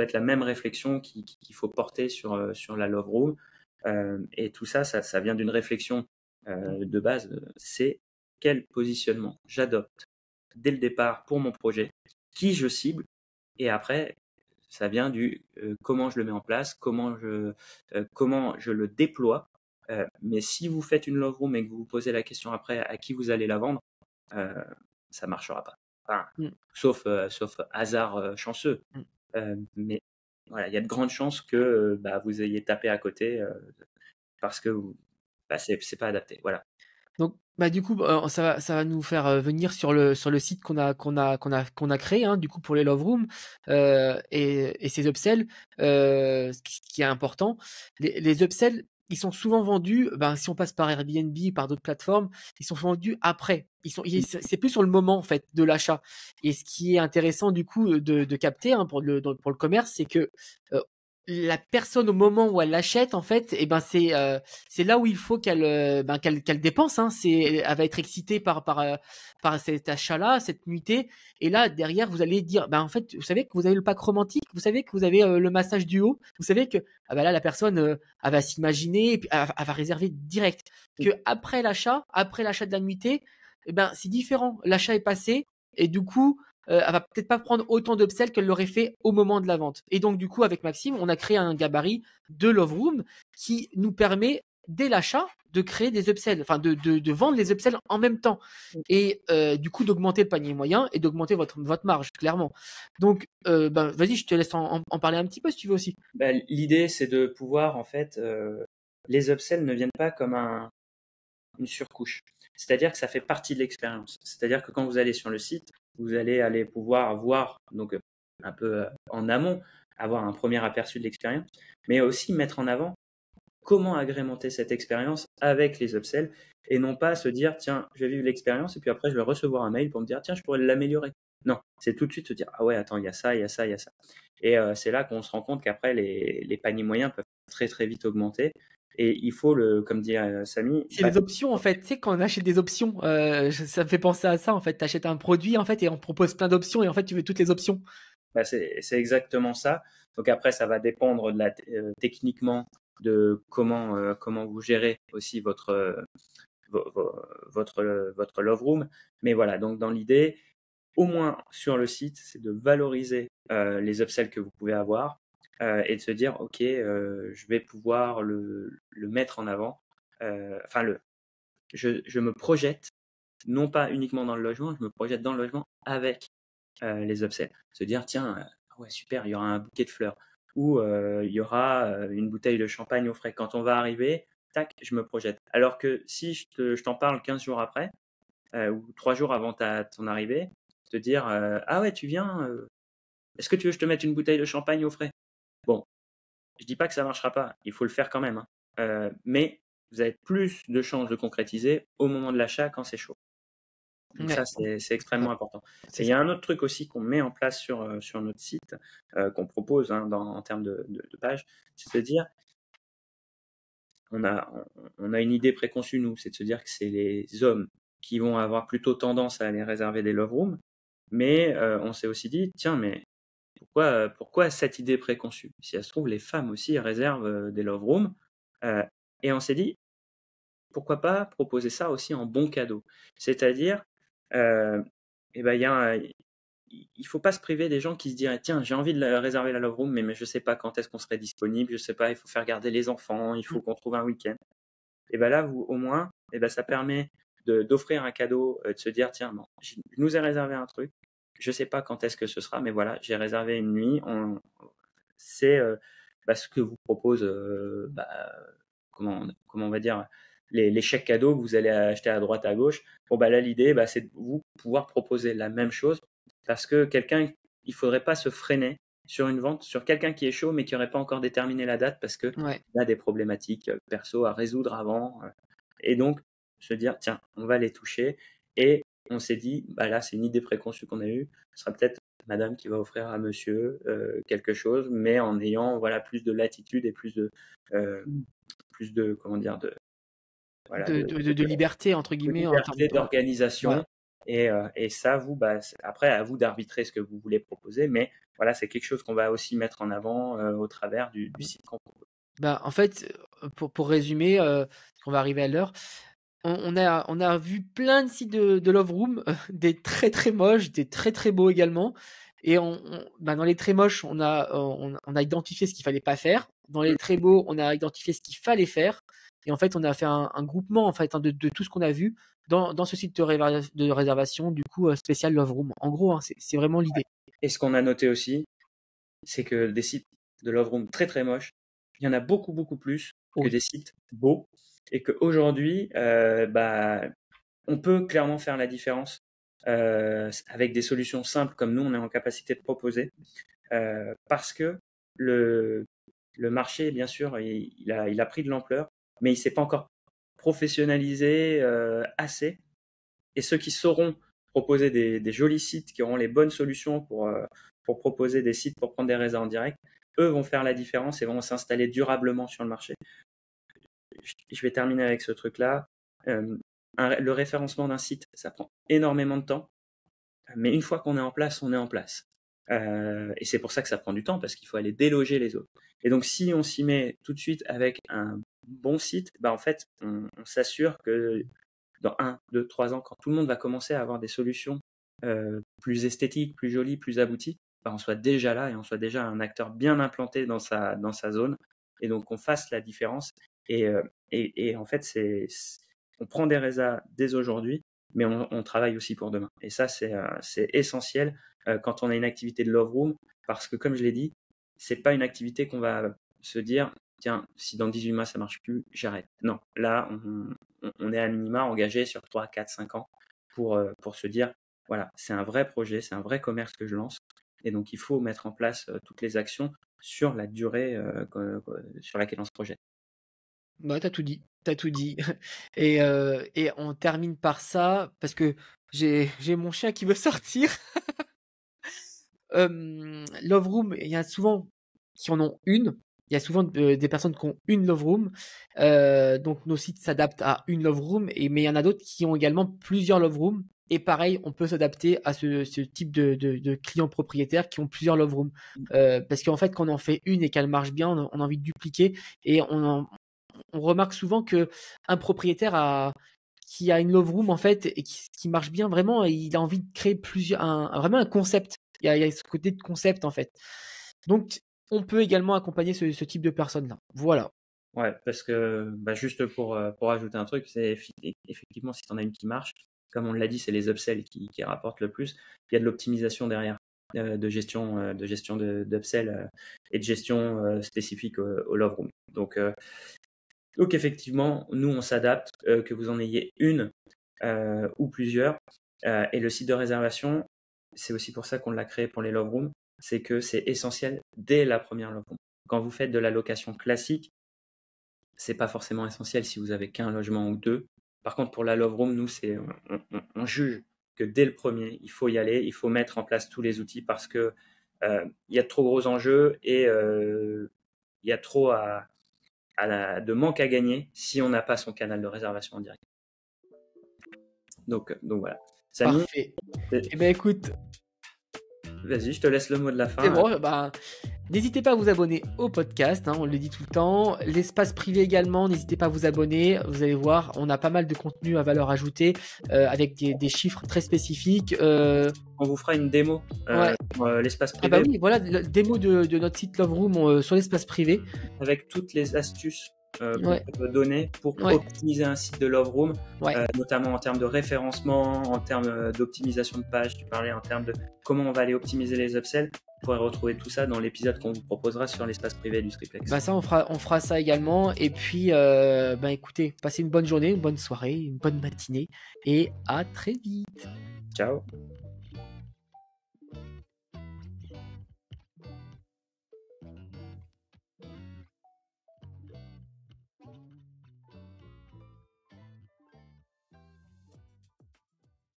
être la même réflexion qu'il faut porter sur la Love Room. Et tout ça, ça vient d'une réflexion de base. C'est quel positionnement j'adopte dès le départ pour mon projet, qui je cible, et après, ça vient du comment je le mets en place, comment je le déploie. Mais si vous faites une Love Room et que vous vous posez la question après à qui vous allez la vendre, euh, ça marchera pas. Enfin, Mm. sauf hasard chanceux. Mm. Mais voilà, il y a de grandes chances que bah, vous ayez tapé à côté parce que bah, c'est pas adapté. Voilà. Donc, bah, du coup, ça va nous faire venir sur le site qu'on a créé, hein, du coup, pour les Love Rooms et ces upsells. Ce qui est important, les upsells, ils sont souvent vendus, ben, si on passe par Airbnb, par d'autres plateformes, ils sont vendus après. C'est plus sur le moment, en fait, de l'achat. Et ce qui est intéressant, du coup, de capter, hein, pour le commerce, c'est que la personne au moment où elle l'achète, en fait, et ben c'est là où il faut qu'elle dépense. Hein. Elle va être excitée par cet achat-là, cette nuitée. Et là derrière, vous allez dire, ben en fait, vous savez que vous avez le pack romantique, vous savez que vous avez le massage du haut, vous savez que ah ben là la personne elle va s'imaginer, et puis elle va réserver direct. Que après l'achat de la nuitée, et ben c'est différent. L'achat est passé et du coup elle va peut-être pas prendre autant d'upsell qu'elle l'aurait fait au moment de la vente. Et donc du coup avec Maxime, on a créé un gabarit de Love Room qui nous permet dès l'achat de créer des upsells, enfin de vendre les upsells en même temps et du coup d'augmenter le panier moyen et d'augmenter votre marge clairement. Donc ben vas-y, je te laisse en parler un petit peu si tu veux aussi. Bah, l'idée, c'est de pouvoir, en fait, les upsells ne viennent pas comme une surcouche. C'est-à-dire que ça fait partie de l'expérience. C'est-à-dire que quand vous allez sur le site, vous allez aller pouvoir voir, donc un peu en amont, avoir un premier aperçu de l'expérience, mais aussi mettre en avant comment agrémenter cette expérience avec les upsells et non pas se dire, tiens, je vais vivre l'expérience et puis après, je vais recevoir un mail pour me dire, tiens, je pourrais l'améliorer. Non, c'est tout de suite se dire, ah ouais, attends, il y a ça, il y a ça, il y a ça. Et c'est là qu'on se rend compte qu'après, les paniers moyens peuvent très, très vite augmenter. Et il faut, comme dit Samy, C'est les options en fait. Tu sais, quand on achète des options, ça me fait penser à ça en fait. Tu achètes un produit en fait et on te propose plein d'options et en fait tu veux toutes les options. c'est exactement ça. Donc après, ça va dépendre techniquement de comment vous gérez aussi votre Love Room. Mais voilà, donc dans l'idée, au moins sur le site, c'est de valoriser les upsells que vous pouvez avoir et de se dire, OK, je vais pouvoir le mettre en avant. Enfin, je me projette, non pas uniquement dans le logement, je me projette dans le logement avec les upsells. Se dire, tiens, ouais, super, il y aura un bouquet de fleurs ou il y aura une bouteille de champagne au frais. Quand on va arriver, tac, je me projette. Alors que si je t'en parle 15 jours après ou 3 jours avant ton arrivée, te dire, ah ouais, tu viens, est-ce que tu veux que je te mette une bouteille de champagne au frais? Bon, je dis pas que ça marchera pas, il faut le faire quand même, hein. Mais vous avez plus de chances de concrétiser au moment de l'achat quand c'est chaud. Donc Ouais, ça, c'est extrêmement important. c'est Et il y ça. a un autre truc aussi qu'on met en place sur notre site, qu'on propose hein, en termes de page, c'est de se dire, on a une idée préconçue, nous, c'est de se dire que c'est les hommes qui vont avoir plutôt tendance à aller réserver des love rooms, mais on s'est aussi dit, tiens, mais pourquoi cette idée préconçue? Si ça se trouve, les femmes aussi réservent des love rooms, euh, et on s'est dit, pourquoi pas proposer ça aussi en bon cadeau? C'est-à-dire, euh, eh ben, il faut pas se priver des gens qui se diraient, tiens, j'ai envie de réserver la Love Room, mais je sais pas quand est-ce qu'on serait disponible, je sais pas, il faut faire garder les enfants, il faut qu'on trouve un week-end. Et ben là, vous, au moins, et ben ça permet d'offrir un cadeau, de se dire, tiens, bon, je nous ai réservé un truc, je sais pas quand est-ce que ce sera, mais voilà, j'ai réservé une nuit, c'est ce que vous propose, comment on va dire, les chèques cadeaux que vous allez acheter à droite à gauche. Bon, bah là, l'idée, c'est de vous pouvoir proposer la même chose parce que il faudrait pas se freiner sur une vente, sur quelqu'un qui est chaud mais qui n'aurait pas encore déterminé la date parce qu'il Ouais. a des problématiques perso à résoudre avant. Et donc, se dire, tiens, on va les toucher. Et on s'est dit, bah là, c'est une idée préconçue qu'on a eue. Ce sera peut-être madame qui va offrir à monsieur quelque chose, mais en ayant voilà, plus de latitude et euh, comment dire, voilà, De liberté entre de guillemets en termes liberté, ouais. d'organisation. Voilà. Et ça, vous, après, à vous d'arbitrer ce que vous voulez proposer, mais voilà, c'est quelque chose qu'on va aussi mettre en avant au travers du site qu'on propose. Bah, en fait, pour résumer, parce qu'on va arriver à l'heure, on a vu plein de sites de Love Room, des très très moches, des très très beaux également. Et dans les très moches, on a identifié ce qu'il fallait pas faire. Dans les très beaux, on a identifié ce qu'il fallait faire. Et en fait, on a fait un groupement en fait hein, de tout ce qu'on a vu dans ce site de réservation, du coup spécial Love Room. En gros, hein, c'est vraiment l'idée. Et ce qu'on a noté aussi, c'est que des sites de Love Room très très moches, il y en a beaucoup beaucoup plus que Oui. des sites beaux, et qu'aujourd'hui, on peut clairement faire la différence avec des solutions simples comme nous on est en capacité de proposer, parce que le marché, bien sûr, il a pris de l'ampleur, mais il s'est pas encore professionnalisé assez. Et ceux qui sauront proposer des jolis sites, qui auront les bonnes solutions pour proposer des sites pour prendre des raisins en direct, eux vont faire la différence et vont s'installer durablement sur le marché. Je vais terminer avec ce truc-là. Le référencement d'un site, ça prend énormément de temps, mais une fois qu'on est en place, on est en place. Et c'est pour ça que ça prend du temps, parce qu'il faut aller déloger les autres. Et donc, si on s'y met tout de suite avec un bon site, en fait, on s'assure que dans 1, 2, 3 ans, quand tout le monde va commencer à avoir des solutions plus esthétiques, plus jolies, plus abouties, on soit déjà là et on soit déjà un acteur bien implanté dans sa zone. Et donc, on fasse la différence. Et en fait, on prend des résas dès aujourd'hui, mais on travaille aussi pour demain. Et ça, c'est essentiel quand on a une activité de Love Room, parce que comme je l'ai dit, c'est pas une activité qu'on va se dire, tiens, si dans 18 mois ça marche plus, j'arrête. Non, là, on est à minima engagé sur 3, 4, 5 ans pour se dire, voilà, c'est un vrai projet, c'est un vrai commerce que je lance. Et donc, il faut mettre en place toutes les actions sur la durée sur laquelle on se projette. Bah, t'as tout dit. Et on termine par ça, parce que j'ai mon chien qui veut sortir. Love Room, il y a souvent qui en ont une. Il y a souvent des personnes qui ont une Love Room. Donc nos sites s'adaptent à une Love Room, mais il y en a d'autres qui ont également plusieurs Love Rooms. Et pareil, on peut s'adapter à ce type de clients propriétaires qui ont plusieurs Love Rooms. Parce qu'en fait, quand on en fait une et qu'elle marche bien, on a envie de dupliquer. Et on remarque souvent que un propriétaire qui a une Love Room en fait et qui marche bien vraiment, il a envie de créer vraiment un concept. Il y a ce côté de concept en fait. Donc on peut également accompagner ce type de personnes-là. Voilà. Ouais, parce que juste pour ajouter un truc, c'est effectivement si tu en as une qui marche, comme on l'a dit, c'est les upsells qui rapportent le plus. Il y a de l'optimisation derrière, de gestion d'upsell et de gestion spécifique au Love Room. Donc effectivement, nous on s'adapte, que vous en ayez une ou plusieurs. Et le site de réservation, c'est aussi pour ça qu'on l'a créé pour les Love Rooms, c'est que c'est essentiel dès la première Love Room. Quand vous faites de la location classique, c'est pas forcément essentiel si vous avez qu'un logement ou deux. Par contre, pour la Love Room, nous, on juge que dès le premier, il faut y aller, il faut mettre en place tous les outils, parce que il y a de trop gros enjeux et il y a trop de manque à gagner si on n'a pas son canal de réservation en direct. Donc voilà. Samy, parfait. Eh bien, écoute. Vas-y, je te laisse le mot de la fin. C'est bon, n'hésitez pas à vous abonner au podcast, on le dit tout le temps. L'espace privé également, n'hésitez pas à vous abonner. Vous allez voir, on a pas mal de contenu à valeur ajoutée avec des chiffres très spécifiques. On vous fera une démo pour l'espace privé. Ah bah oui, voilà, la démo de notre site Love Room sur l'espace privé. Avec toutes les astuces qu'on peut donner pour optimiser un site de Love Room, notamment en termes de référencement, en termes d'optimisation de page, tu parlais en termes de comment on va aller optimiser les upsells. Vous pourrez retrouver tout ça dans l'épisode qu'on vous proposera sur l'espace privé du Striplex. Ça, on fera ça également. Et puis, écoutez, passez une bonne journée, une bonne soirée, une bonne matinée et à très vite. Ciao.